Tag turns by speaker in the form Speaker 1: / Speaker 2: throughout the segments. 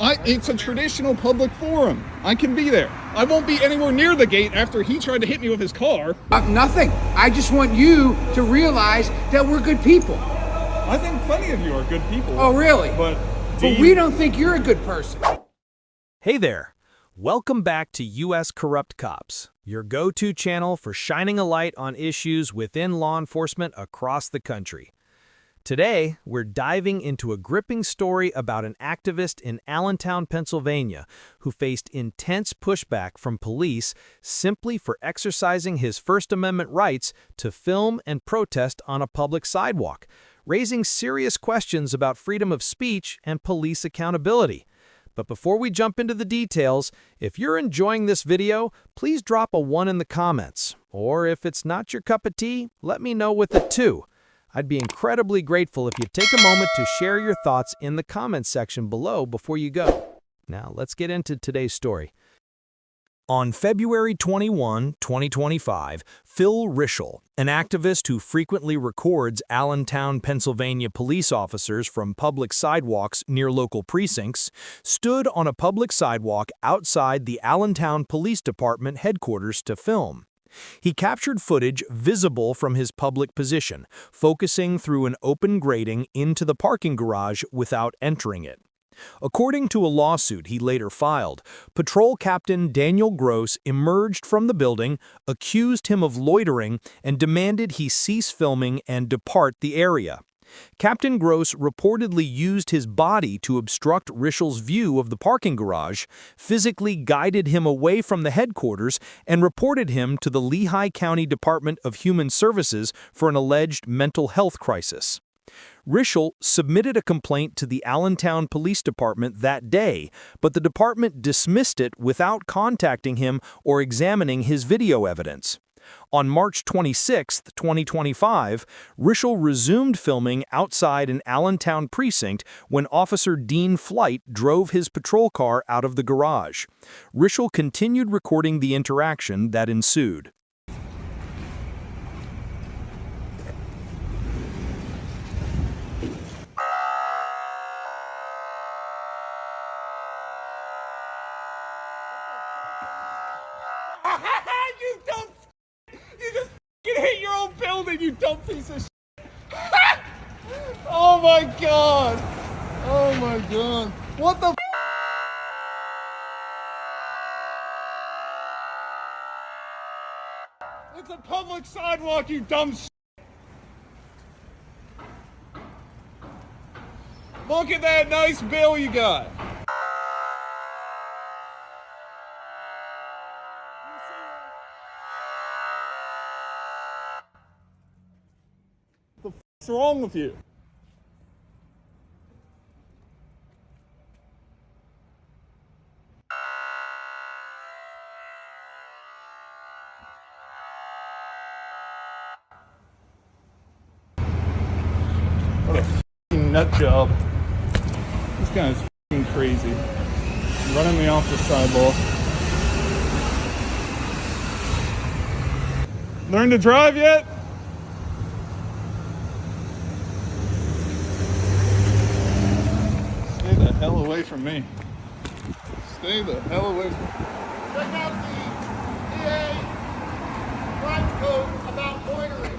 Speaker 1: It's a traditional public forum. I can be there. I won't be anywhere near the gate after he tried to hit me with his car.
Speaker 2: Nothing. I just want you to realize that we're good people.
Speaker 1: I think plenty of you are good people.
Speaker 2: Oh, really?
Speaker 1: But
Speaker 2: we don't think you're a good person.
Speaker 3: Hey there. Welcome back to U.S. Corrupt Cops, your go-to channel for shining a light on issues within law enforcement across the country. Today, we're diving into a gripping story about an activist in Allentown, Pennsylvania, who faced intense pushback from police simply for exercising his First Amendment rights to film and protest on a public sidewalk, raising serious questions about freedom of speech and police accountability. But before we jump into the details, if you're enjoying this video, please drop a 1 in the comments. Or if it's not your cup of tea, let me know with a 2. I'd be incredibly grateful if you'd take a moment to share your thoughts in the comments section below before you go. Now, let's get into today's story. On February 21, 2025, Phil Rishell, an activist who frequently records Allentown, Pennsylvania police officers from public sidewalks near local precincts, stood on a public sidewalk outside the Allentown Police Department headquarters to film. He captured footage visible from his public position, focusing through an open grating into the parking garage without entering it. According to a lawsuit he later filed, Patrol Captain Daniel Gross emerged from the building, accused him of loitering, and demanded he cease filming and depart the area. Captain Gross reportedly used his body to obstruct Rishell's view of the parking garage, physically guided him away from the headquarters, and reported him to the Lehigh County Department of Human Services for an alleged mental health crisis. Rishell submitted a complaint to the Allentown Police Department that day, but the department dismissed it without contacting him or examining his video evidence. On March 26, 2025, Rishell resumed filming outside an Allentown precinct when Officer Dean Flight drove his patrol car out of the garage. Rishell continued recording the interaction that ensued.
Speaker 1: You dumb. You just hit your own building, you dumb piece of shit. Oh my god. Oh my god. What the It's a public sidewalk, you dumb shit. Look at that nice bill you got. What's wrong with you? What a f***ing nut job. This guy is f***ing crazy. Running me off the sidewalk. Learn to drive yet? Stay the hell away from me. Stay the hell away from me.
Speaker 4: Check out the EA crime code about loitering.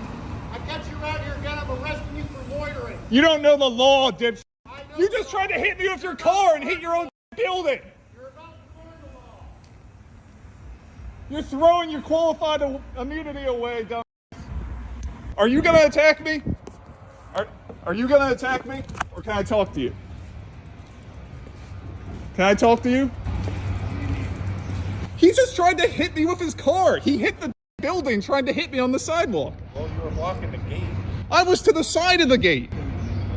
Speaker 4: I catch you around here again, I'm arresting you for loitering.
Speaker 1: You don't know the law, dipshit.
Speaker 4: I know
Speaker 1: You just tried to hit me with your car and hit your own building.
Speaker 4: You're about to learn the law.
Speaker 1: You're throwing your qualified immunity away, dumb. Are you gonna attack me? Are you gonna attack me? Or can I talk to you? Can I talk to you? He just tried to hit me with his car. He hit the building trying to hit me on the sidewalk.
Speaker 5: Well, you were blocking the gate.
Speaker 1: I was to the side of the gate.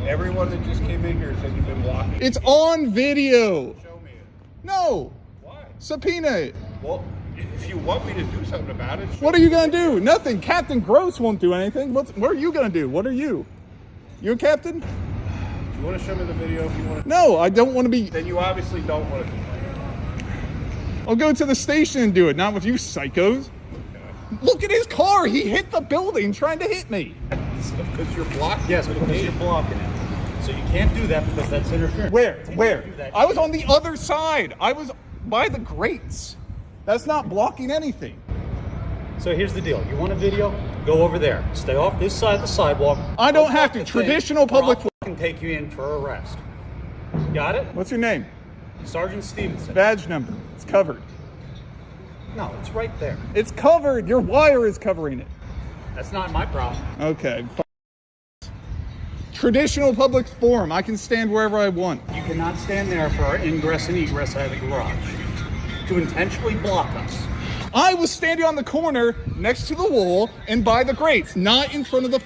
Speaker 5: Everyone that just came in here said you've been blocking.
Speaker 1: It's on video.
Speaker 5: Show me it.
Speaker 1: No.
Speaker 5: Why?
Speaker 1: Subpoena it.
Speaker 5: Well, if you want me to do something about it,
Speaker 1: What are you gonna do? Nothing. Captain Gross won't do anything. What are you gonna do? What are you? You a captain?
Speaker 5: Do you want to show me the video if you want to?
Speaker 1: No, I don't want to be.
Speaker 5: Then you obviously don't want to.
Speaker 1: I'll go to the station and do it, not with you psychos. Look at his car. He hit the building trying to hit me.
Speaker 5: Because you're blocking.
Speaker 6: Yes, because you're blocking it. So you can't do that because that's interference.
Speaker 1: Where?
Speaker 6: You can't
Speaker 1: Where?
Speaker 6: do that.
Speaker 1: I was on the other side. I was by the grates. That's not blocking anything.
Speaker 6: So here's the deal. You want a video? Go over there. Stay off this side of the sidewalk.
Speaker 1: I don't have to. Traditional public.
Speaker 6: I can take you in for arrest. Got it?
Speaker 1: What's your name?
Speaker 6: Sergeant Stevenson.
Speaker 1: Badge number. It's covered.
Speaker 6: No, it's right there.
Speaker 1: It's covered. Your wire is covering it.
Speaker 6: That's not my problem.
Speaker 1: Okay. Traditional public forum. I can stand wherever I want.
Speaker 6: You cannot stand there for our ingress and egress out of the garage to intentionally block us.
Speaker 1: I was standing on the corner next to the wall and by the grates, not in front of the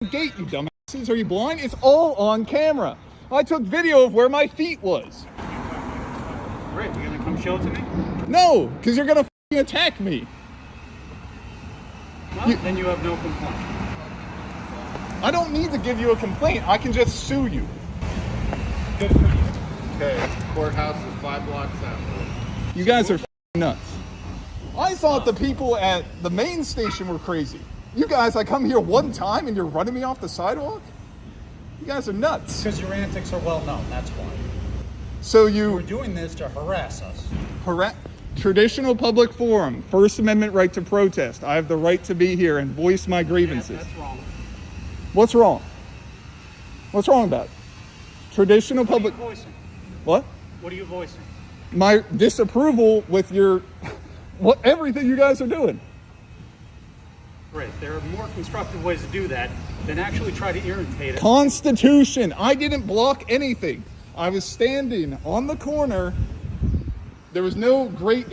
Speaker 1: gate, you dumbasses. Are you blind? It's all on camera. I took video of where my feet was.
Speaker 6: Great, you gonna come show it to me?
Speaker 1: No, because you're gonna attack me.
Speaker 6: Well, then you have no complaint.
Speaker 1: I don't need to give you a complaint. I can just sue you.
Speaker 6: Good for you.
Speaker 5: Okay, courthouse is 5 blocks out.
Speaker 1: You guys are nuts. I thought the people at the main station were crazy. You guys, I come here one time and you're running me off the sidewalk? You guys are nuts.
Speaker 6: Because your antics are well known, that's why.
Speaker 1: So
Speaker 6: You
Speaker 1: you
Speaker 6: were doing this to harass us.
Speaker 1: traditional public forum, First Amendment right to protest. I have the right to be here and voice my grievances.
Speaker 6: Yeah, that's wrong.
Speaker 1: What's wrong? What's wrong about it? Traditional public.
Speaker 6: What are you voicing?
Speaker 1: What?
Speaker 6: What are you voicing?
Speaker 1: My disapproval with your everything you guys are doing.
Speaker 6: Great. There are more constructive ways to do that than actually try to irritate us.
Speaker 1: Constitution. I didn't block anything. I was standing on the corner. There was no gate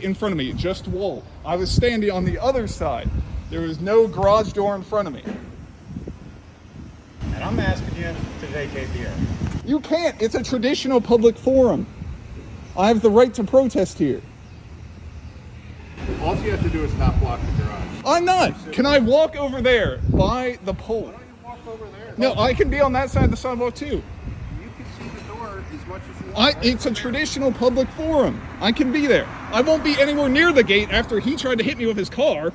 Speaker 1: in front of me, just wall. I was standing on the other side. There was no garage door in front of me.
Speaker 6: And I'm asking you to vacate the area.
Speaker 1: You can't. It's a traditional public forum. I have the right to protest here.
Speaker 5: All you have to do is not block the garage.
Speaker 1: I'm not. Can I walk over there by the pole?
Speaker 5: Why don't you walk over there?
Speaker 1: No, I can be on that side of the sidewalk too.
Speaker 5: You can see the door as much as you want.
Speaker 1: It's a traditional public forum. I can be there. I won't be anywhere near the gate after he tried to hit me with his car.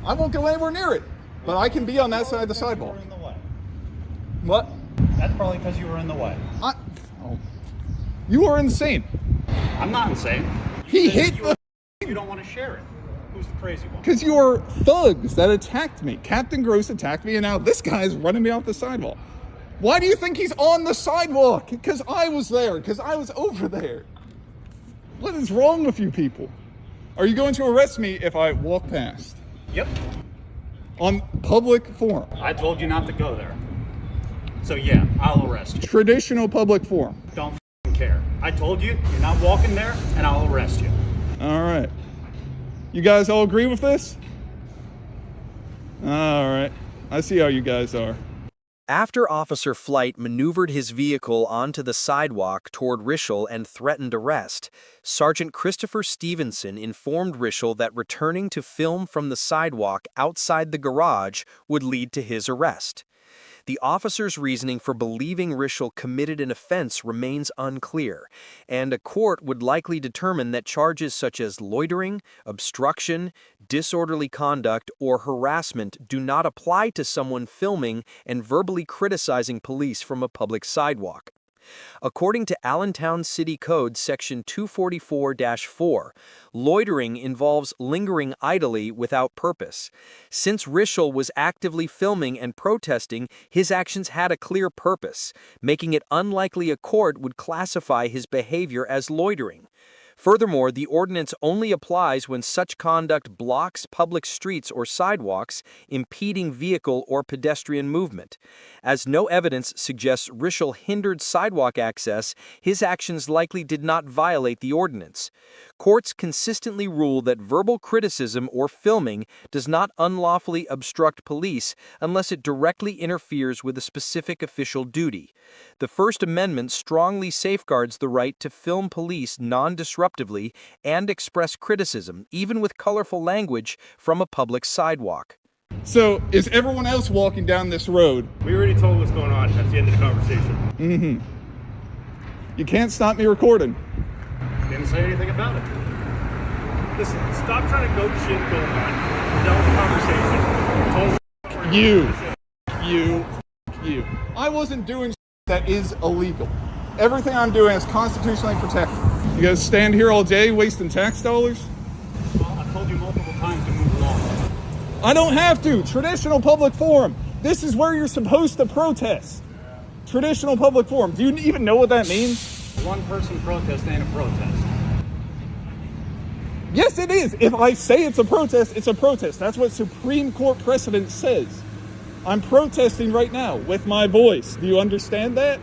Speaker 1: I won't go anywhere near it. But I can be on that side of the sidewalk.
Speaker 6: You were in the way.
Speaker 1: What?
Speaker 6: That's probably because you were in the way.
Speaker 1: You are insane.
Speaker 6: I'm not insane.
Speaker 1: He
Speaker 6: Because
Speaker 1: hit the...
Speaker 6: You don't want to share it. Who's the crazy one?
Speaker 1: Because you are thugs that attacked me. Captain Gross attacked me and now this guy's running me off the sidewalk. Why do you think he's on the sidewalk? Because I was there. Because I was over there. What is wrong with you people? Are you going to arrest me if I walk past?
Speaker 6: Yep.
Speaker 1: On public forum.
Speaker 6: I told you not to go there. So yeah, I'll arrest you.
Speaker 1: Traditional public forum.
Speaker 6: Don't f***ing care. I told you, you're not walking there, and I'll arrest you.
Speaker 1: All right. You guys all agree with this? All right. I see how you guys are.
Speaker 3: After Officer Flight maneuvered his vehicle onto the sidewalk toward Rishell and threatened arrest, Sergeant Christopher Stevenson informed Rishell that returning to film from the sidewalk outside the garage would lead to his arrest. The officer's reasoning for believing Rishell committed an offense remains unclear, and a court would likely determine that charges such as loitering, obstruction, disorderly conduct, or harassment do not apply to someone filming and verbally criticizing police from a public sidewalk. According to Allentown City Code Section 244-4, loitering involves lingering idly without purpose. Since Rishell was actively filming and protesting, his actions had a clear purpose, making it unlikely a court would classify his behavior as loitering. Furthermore, the ordinance only applies when such conduct blocks public streets or sidewalks, impeding vehicle or pedestrian movement. As no evidence suggests Rishell hindered sidewalk access, his actions likely did not violate the ordinance. Courts consistently rule that verbal criticism or filming does not unlawfully obstruct police unless it directly interferes with a specific official duty. The First Amendment strongly safeguards the right to film police non-disruptively and express criticism, even with colorful language, from a public sidewalk.
Speaker 1: So, is everyone else walking down this road?
Speaker 5: We already told what's going on. That's the end of the conversation.
Speaker 1: Mm-hmm. You can't stop me recording.
Speaker 6: Didn't say anything about it.
Speaker 5: Listen, stop trying to go shit going on. We're done with the conversation.
Speaker 1: You. you. I wasn't doing that is illegal. Everything I'm doing is constitutionally protected. You guys stand here all day wasting tax dollars?
Speaker 6: Well, I've told you multiple times to move along.
Speaker 1: I don't have to. Traditional public forum. This is where you're supposed to protest. Traditional public forum. Do you even know what that means?
Speaker 6: One person protest ain't a protest.
Speaker 1: Yes, it is. If I say it's a protest, it's a protest. That's what Supreme Court precedent says. I'm protesting right now with my voice. Do you understand that?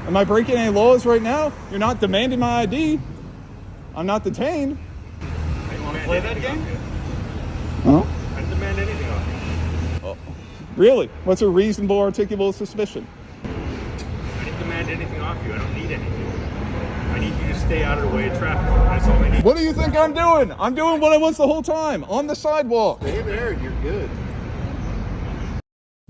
Speaker 1: Am I breaking any laws right now? You're not demanding my ID. I'm not detained.
Speaker 6: Hey, you want to play that game?
Speaker 1: Huh?
Speaker 5: I didn't demand anything of you.
Speaker 1: Really? What's a reasonable, articulable suspicion?
Speaker 5: I didn't demand anything off you. I don't need anything. I need you to stay out of the way of traffic. That's all I need.
Speaker 1: What do you think I'm doing? I'm doing what I was the whole time, on the sidewalk.
Speaker 5: Stay there and you're good.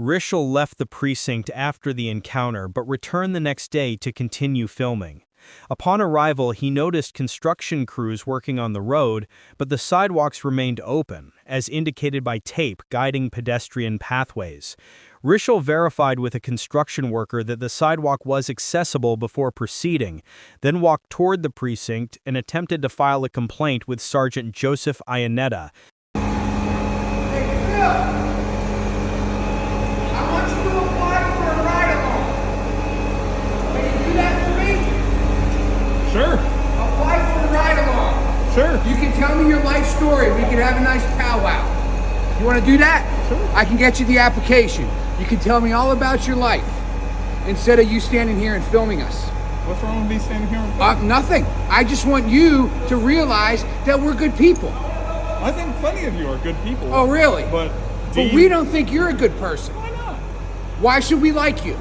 Speaker 3: Rishell left the precinct after the encounter but returned the next day to continue filming. Upon arrival, he noticed construction crews working on the road, but the sidewalks remained open, as indicated by tape guiding pedestrian pathways. Rishell verified with a construction worker that the sidewalk was accessible before proceeding, then walked toward the precinct and attempted to file a complaint with Sergeant Joseph Iannetta.
Speaker 2: Hey, Phil! I want you to apply for a ride-along. Can you do that for me?
Speaker 1: Sure,
Speaker 2: Apply for a ride-along.
Speaker 1: sure.
Speaker 2: You can tell me your life story. We can have a nice powwow. You want to do that?
Speaker 1: Sure.
Speaker 2: I can get you the application. You can tell me all about your life instead of you standing here and filming us.
Speaker 1: What's wrong with me standing here?
Speaker 2: Nothing. I just want you to realize that we're good people.
Speaker 1: I think plenty of you are good people.
Speaker 2: Oh, really?
Speaker 1: But
Speaker 2: we don't think you're a good person.
Speaker 1: Why not?
Speaker 2: Why should we like you?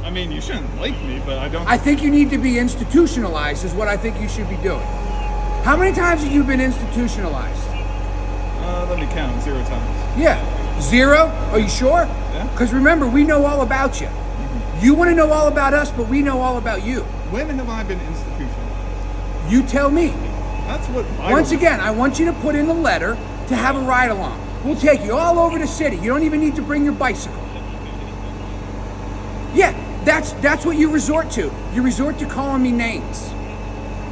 Speaker 1: I mean, you shouldn't like me, but I don't.
Speaker 2: I think you need to be institutionalized is what I think you should be doing. How many times have you been institutionalized?
Speaker 1: Let me count. 0 times.
Speaker 2: Yeah. 0? Are you sure?
Speaker 1: Yeah.
Speaker 2: Because remember, we know all about you. You want to know all about us, but we know all about you.
Speaker 1: When have I been institutionalized?
Speaker 2: You tell me.
Speaker 1: That's what I
Speaker 2: Once again, I want you to put in the letter to have a ride along. We'll take you all over the city. You don't even need to bring your bicycle. Yeah, that's what you resort to. You resort to calling me names.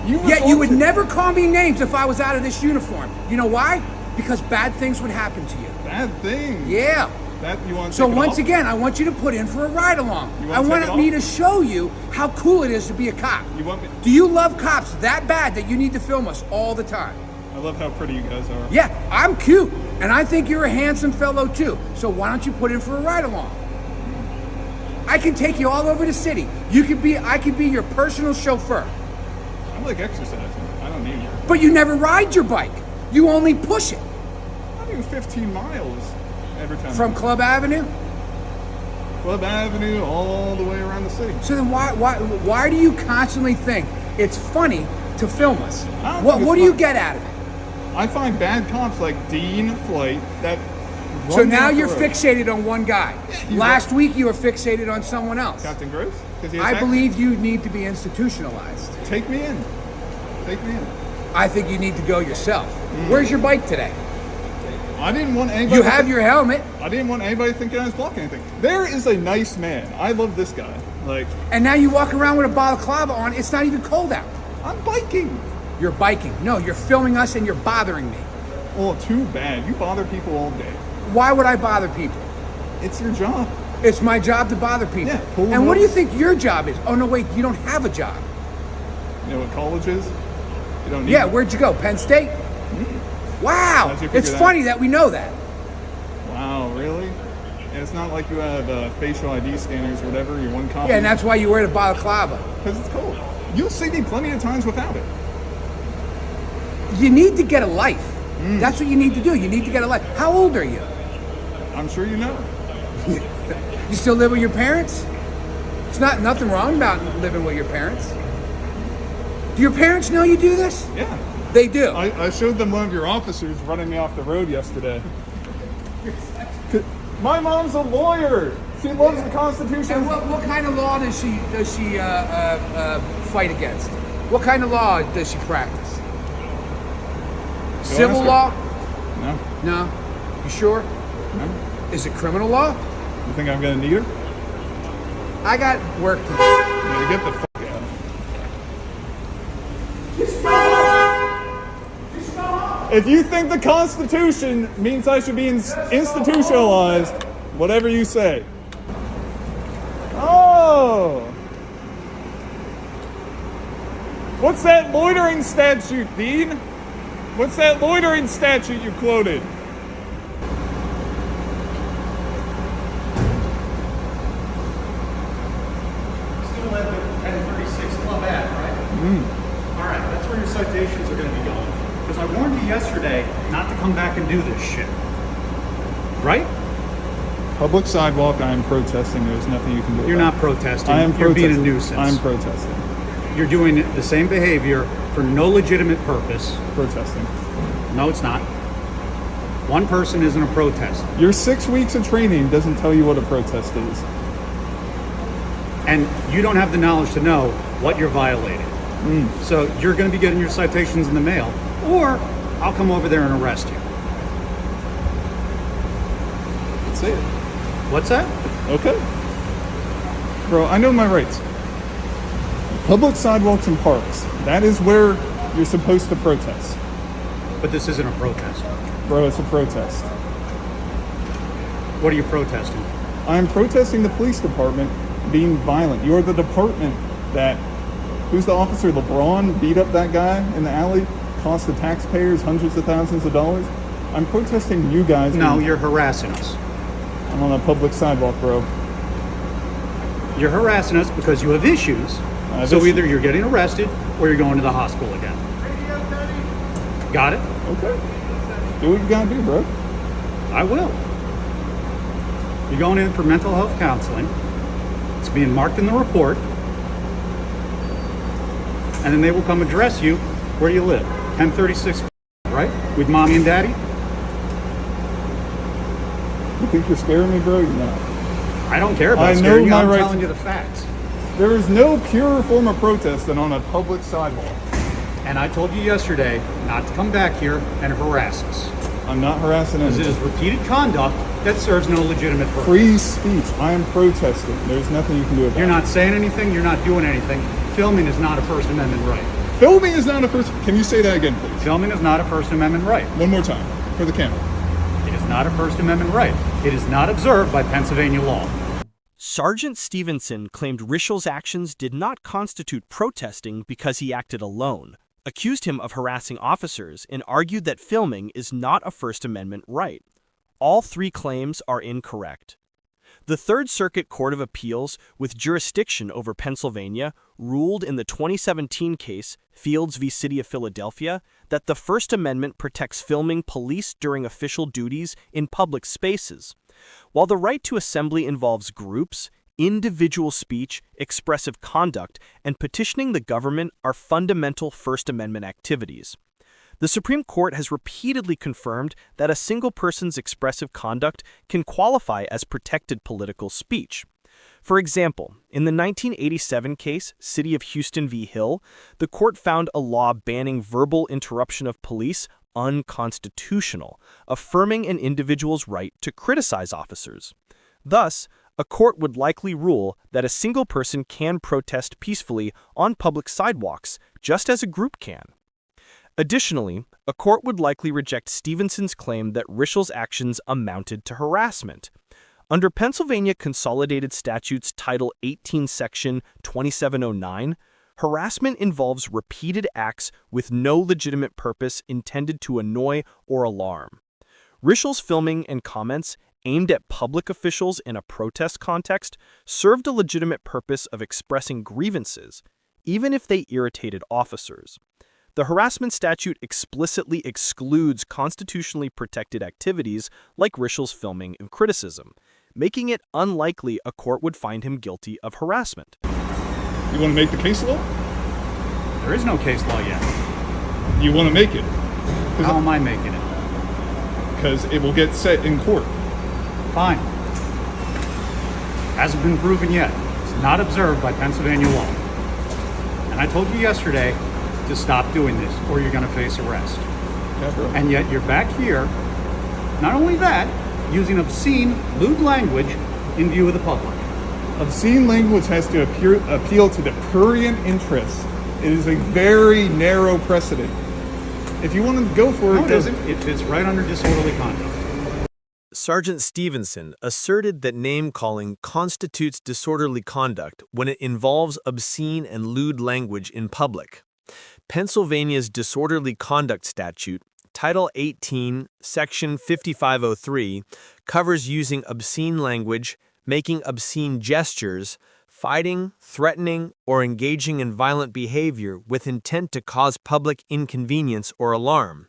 Speaker 2: Yet you would never call me names if I was out of this uniform. You know why? Because bad things would happen to you.
Speaker 1: Bad thing.
Speaker 2: Yeah.
Speaker 1: That you want to
Speaker 2: So
Speaker 1: take it
Speaker 2: once
Speaker 1: off?
Speaker 2: again, I want you to put in for a ride along.
Speaker 1: You want
Speaker 2: I
Speaker 1: to take
Speaker 2: want
Speaker 1: it
Speaker 2: me
Speaker 1: off?
Speaker 2: to show you how cool it is to be a cop.
Speaker 1: You want me?
Speaker 2: Do you love cops that bad that you need to film us all the time?
Speaker 1: I love how pretty you guys are.
Speaker 2: Yeah, I'm cute, and I think you're a handsome fellow too. So why don't you put in for a ride along? I can take you all over the city. I could be your personal chauffeur.
Speaker 1: I like exercising. I don't need you.
Speaker 2: But you never ride your bike. You only push it.
Speaker 1: I do 15 miles every time.
Speaker 2: From Club Avenue?
Speaker 1: Club Avenue all the way around the city.
Speaker 2: So then why do you constantly think it's funny to film us?
Speaker 1: I don't
Speaker 2: What
Speaker 1: think
Speaker 2: do
Speaker 1: it's
Speaker 2: you
Speaker 1: fun.
Speaker 2: get out of it?
Speaker 1: I find bad cops like Dean Flight that.
Speaker 2: So
Speaker 1: run
Speaker 2: now
Speaker 1: down the
Speaker 2: you're
Speaker 1: road.
Speaker 2: fixated on one guy.
Speaker 1: you
Speaker 2: Last week you were fixated on someone else.
Speaker 1: Captain Gross? 'Cause he
Speaker 2: I
Speaker 1: attacked me?
Speaker 2: believe you need to be institutionalized.
Speaker 1: Take me in. Take me in.
Speaker 2: I think you need to go yourself. Where's your bike today?
Speaker 1: I didn't want anybody.
Speaker 2: You have your helmet,
Speaker 1: I didn't want anybody thinking I was blocking anything. There is a nice man. I love this guy. Like,
Speaker 2: and now you walk around with a balaclava on. It's not even cold out.
Speaker 1: I'm biking.
Speaker 2: You're biking. No, you're filming us and you're bothering me.
Speaker 1: Oh, too bad. You bother people all day.
Speaker 2: Why would I bother people?
Speaker 1: It's your job.
Speaker 2: It's my job to bother people.
Speaker 1: Yeah, pull them
Speaker 2: and what
Speaker 1: over.
Speaker 2: do you think your job is? Oh, no, wait, you don't have a job.
Speaker 1: You know what college is? You don't need
Speaker 2: Yeah,
Speaker 1: it.
Speaker 2: where'd you go? Penn State? Wow,
Speaker 1: How'd you figure
Speaker 2: it's
Speaker 1: that?
Speaker 2: funny that we know that.
Speaker 1: Wow, really? And it's not like you have facial ID scanners or whatever. You're one copy.
Speaker 2: Yeah, and that's why you wear the balaclava.
Speaker 1: Because it's cold. You'll see me plenty of times without it.
Speaker 2: You need to get a life. That's what you need to do. You need to get a life. How old are you?
Speaker 1: I'm sure you know.
Speaker 2: You still live with your parents? It's nothing wrong about living with your parents. Do your parents know you do this?
Speaker 1: Yeah.
Speaker 2: They do.
Speaker 1: I showed them one of your officers running me off the road yesterday. My mom's a lawyer. She loves the Constitution.
Speaker 2: And what kind of law does she fight against? What kind of law does she practice? Civil
Speaker 1: ask her.
Speaker 2: law?
Speaker 1: No.
Speaker 2: No. You sure?
Speaker 1: No.
Speaker 2: Is it criminal law?
Speaker 1: You think I'm gonna need her?
Speaker 2: I got work to do.
Speaker 1: Yeah, get the fuck out.
Speaker 2: Just go home. Just go home.
Speaker 1: If you think the Constitution means I should be institutionalized, whatever you say. Oh! What's that loitering statute, Dean? What's that loitering statute you quoted?
Speaker 6: Still live at 1036 Club Ave, right? All right, that's where your citations are going to be going. Because I warned you yesterday not to come back and do this shit. Right?
Speaker 1: Public sidewalk, I am protesting. There's nothing you can do.
Speaker 6: You're
Speaker 1: about
Speaker 6: not protesting.
Speaker 1: it. I am
Speaker 6: You're
Speaker 1: protesting.
Speaker 6: being a nuisance.
Speaker 1: I'm protesting.
Speaker 6: You're doing the same behavior for no legitimate purpose.
Speaker 1: Protesting.
Speaker 6: No, it's not. One person isn't a protest.
Speaker 1: Your 6 weeks of training doesn't tell you what a protest is.
Speaker 6: And you don't have the knowledge to know what you're violating. So you're going to be getting your citations in the mail, or I'll come over there and arrest you.
Speaker 1: That's it.
Speaker 6: What's that?
Speaker 1: Okay. Bro, I know my rights. Public sidewalks and parks. That is where you're supposed to protest.
Speaker 6: But this isn't a protest.
Speaker 1: Bro, it's a protest.
Speaker 6: What are you protesting?
Speaker 1: I'm protesting the police department being violent. You're the department that, who's the officer? LeBron beat up that guy in the alley, cost the taxpayers hundreds of thousands of dollars. I'm protesting you guys.
Speaker 6: No, you're harassing us.
Speaker 1: I'm on a public sidewalk, bro.
Speaker 6: You're harassing us because you have issues. So
Speaker 1: issues.
Speaker 6: either you're getting arrested or you're going to the hospital again. Got it?
Speaker 1: Okay. Do what you gotta do, bro.
Speaker 6: I will. You're going in for mental health counseling. It's being marked in the report. And then they will come address you where you live. 1036, right? With mommy and daddy?
Speaker 1: You think you're scaring me, bro? You're not.
Speaker 6: I don't care about
Speaker 1: I know
Speaker 6: scaring you.
Speaker 1: my
Speaker 6: I'm
Speaker 1: rights.
Speaker 6: telling you the facts.
Speaker 1: There is no purer form of protest than on a public sidewalk.
Speaker 6: And I told you yesterday not to come back here and harass us.
Speaker 1: I'm not harassing
Speaker 6: Because it
Speaker 1: anyone.
Speaker 6: is repeated conduct that serves no legitimate purpose.
Speaker 1: Free speech. I am protesting. There's nothing you can do about
Speaker 6: You're
Speaker 1: it.
Speaker 6: not saying anything. You're not doing anything. Filming is not a First Amendment right.
Speaker 1: Filming is not a first. Can you say that again, please?
Speaker 6: Filming is not a First Amendment right.
Speaker 1: One more time for the camera.
Speaker 6: It is not a First Amendment right. It is not observed by Pennsylvania law.
Speaker 3: Sergeant Stevenson claimed Rishell's actions did not constitute protesting because he acted alone, accused him of harassing officers, and argued that filming is not a First Amendment right. All three claims are incorrect. The Third Circuit Court of Appeals, with jurisdiction over Pennsylvania, ruled in the 2017 case, Fields v. City of Philadelphia, that the First Amendment protects filming police during official duties in public spaces. While the right to assembly involves groups, individual speech, expressive conduct, and petitioning the government are fundamental First Amendment activities. The Supreme Court has repeatedly confirmed that a single person's expressive conduct can qualify as protected political speech. For example, in the 1987 case, City of Houston v. Hill, the court found a law banning verbal interruption of police unconstitutional, affirming an individual's right to criticize officers. Thus, a court would likely rule that a single person can protest peacefully on public sidewalks, just as a group can. Additionally, a court would likely reject Stevenson's claim that Rishell's actions amounted to harassment. Under Pennsylvania Consolidated Statutes Title 18, Section 2709, harassment involves repeated acts with no legitimate purpose intended to annoy or alarm. Rishell's filming and comments aimed at public officials in a protest context served a legitimate purpose of expressing grievances, even if they irritated officers. The harassment statute explicitly excludes constitutionally protected activities like Rishell's filming and criticism, making it unlikely a court would find him guilty of harassment.
Speaker 1: You want to make the case law?
Speaker 6: There is no case law yet.
Speaker 1: You want to make it?
Speaker 6: How am I making it?
Speaker 1: Because it will get set in court.
Speaker 6: Fine. Hasn't been proven yet. It's not observed by Pennsylvania law. And I told you yesterday to stop doing this or you're going to face arrest.
Speaker 1: Yeah, bro.
Speaker 6: And yet you're back here, not only that, using obscene, lewd language in view of the public.
Speaker 1: Obscene language has to appeal to the prurient interests. It is a very narrow precedent. If you want to go for
Speaker 6: No,
Speaker 1: it,
Speaker 6: it isn't. It fits right under disorderly conduct.
Speaker 3: Sergeant Stevenson asserted that name-calling constitutes disorderly conduct when it involves obscene and lewd language in public. Pennsylvania's disorderly conduct statute, Title 18, Section 5503, covers using obscene language, making obscene gestures, fighting, threatening, or engaging in violent behavior with intent to cause public inconvenience or alarm.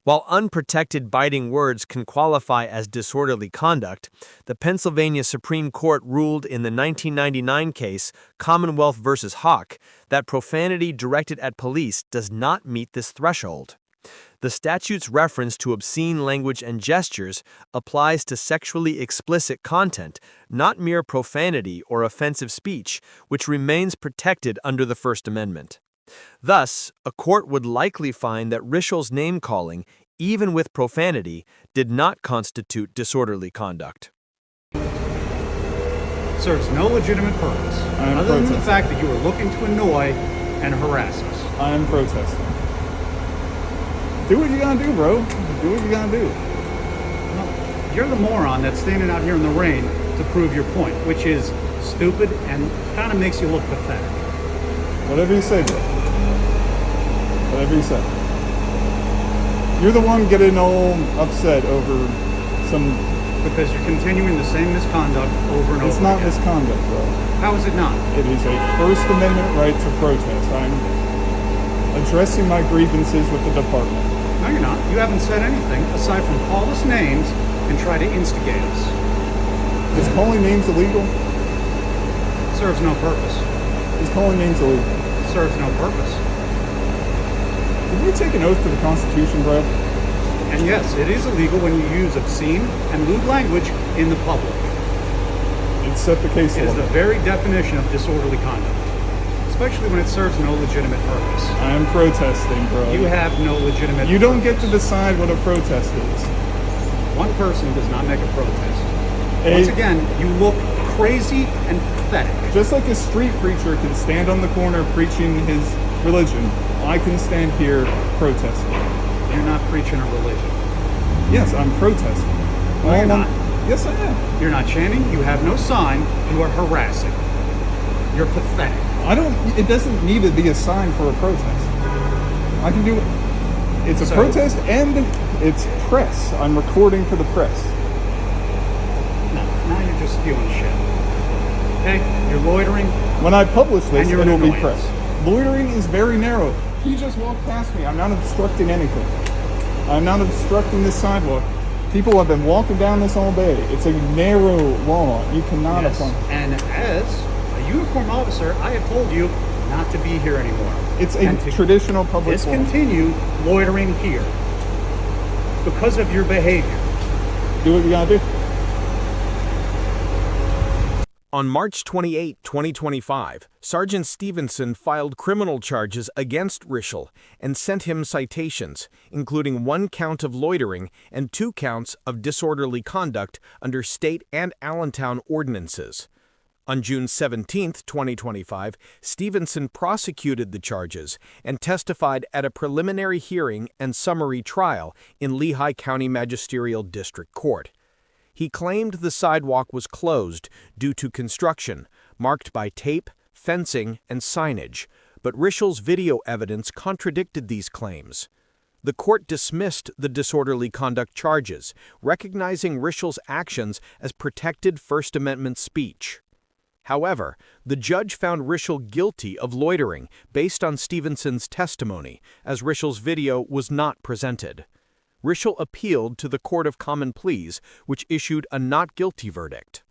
Speaker 3: While unprotected biting words can qualify as disorderly conduct, the Pennsylvania Supreme Court ruled in the 1999 case Commonwealth v. Hawk that profanity directed at police does not meet this threshold. The statute's reference to obscene language and gestures applies to sexually explicit content, not mere profanity or offensive speech, which remains protected under the First Amendment. Thus, a court would likely find that Rishell's name-calling, even with profanity, did not constitute disorderly conduct.
Speaker 6: Serves no legitimate purpose, other than the fact that you were looking to annoy and harass us.
Speaker 1: I am protesting. Do what you gotta do, bro. Do what you gotta do.
Speaker 6: Well, you're the moron that's standing out here in the rain to prove your point, which is stupid and kind of makes you look pathetic.
Speaker 1: Whatever you say, bro. Whatever you say. You're the one getting all upset over some...
Speaker 6: Because you're continuing the same misconduct over and over again.
Speaker 1: It's not misconduct, bro.
Speaker 6: How is it not?
Speaker 1: It is a First Amendment right to protest. I'm addressing my grievances with the department.
Speaker 6: No, you're not. You haven't said anything aside from call us names and try to instigate us.
Speaker 1: Is calling names illegal?
Speaker 6: Serves no purpose.
Speaker 1: Is calling names illegal?
Speaker 6: Serves no purpose.
Speaker 1: Did you take an oath to the Constitution, bro?
Speaker 6: And yes, it is illegal when you use obscene and lewd language in the public.
Speaker 1: It's set the case
Speaker 6: It is
Speaker 1: law.
Speaker 6: the very definition of disorderly conduct, especially when it serves no legitimate purpose.
Speaker 1: I am protesting, bro.
Speaker 6: You have no legitimate
Speaker 1: You don't get
Speaker 6: purpose.
Speaker 1: to decide what a protest is.
Speaker 6: One person does not make a protest. Once again, you look crazy and pathetic.
Speaker 1: Just like a street preacher can stand on the corner preaching his religion, I can stand here protesting.
Speaker 6: You're not preaching a religion.
Speaker 1: Yes, I'm protesting.
Speaker 6: No, you're not.
Speaker 1: Yes, I am.
Speaker 6: You're not chanting. You have no sign. You are harassing. You're pathetic.
Speaker 1: It doesn't need to be a sign for a protest. I can do it. It's a protest and it's press. I'm recording for the press.
Speaker 6: No, now you're just spewing shit. Okay? You're loitering.
Speaker 1: When I publish this,
Speaker 6: And you're
Speaker 1: it'll
Speaker 6: an
Speaker 1: be
Speaker 6: annoyance.
Speaker 1: press. Loitering is very narrow. He just walked past me. I'm not obstructing anything. I'm not obstructing this sidewalk. People have been walking down this all day. It's a narrow law. You cannot apply.
Speaker 6: And as a uniformed officer, I have told you not to be here anymore.
Speaker 1: It's a traditional public law.
Speaker 6: Discontinue loitering here because of your behavior.
Speaker 1: Do what you gotta do.
Speaker 3: On March 28, 2025, Sergeant Stevenson filed criminal charges against Rishell and sent him citations, including 1 count of loitering and 2 counts of disorderly conduct under state and Allentown ordinances. On June 17, 2025, Stevenson prosecuted the charges and testified at a preliminary hearing and summary trial in Lehigh County Magisterial District Court. He claimed the sidewalk was closed due to construction, marked by tape, fencing, and signage, but Rishell's video evidence contradicted these claims. The court dismissed the disorderly conduct charges, recognizing Rishell's actions as protected First Amendment speech. However, the judge found Rishell guilty of loitering based on Stevenson's testimony, as Rishell's video was not presented. Rishell appealed to the Court of Common Pleas, which issued a not guilty verdict.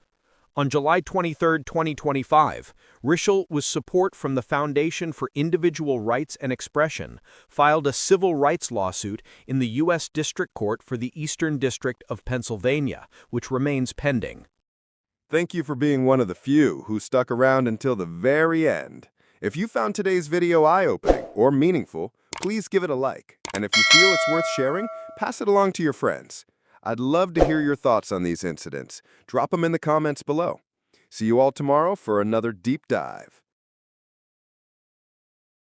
Speaker 3: On July 23, 2025, Rishell, with support from the Foundation for Individual Rights and Expression, filed a civil rights lawsuit in the U.S. District Court for the Eastern District of Pennsylvania, which remains pending.
Speaker 7: Thank you for being one of the few who stuck around until the very end. If you found today's video eye-opening or meaningful, please give it a like. And if you feel it's worth sharing, pass it along to your friends. I'd love to hear your thoughts on these incidents. Drop them in the comments below. See you all tomorrow for another deep dive.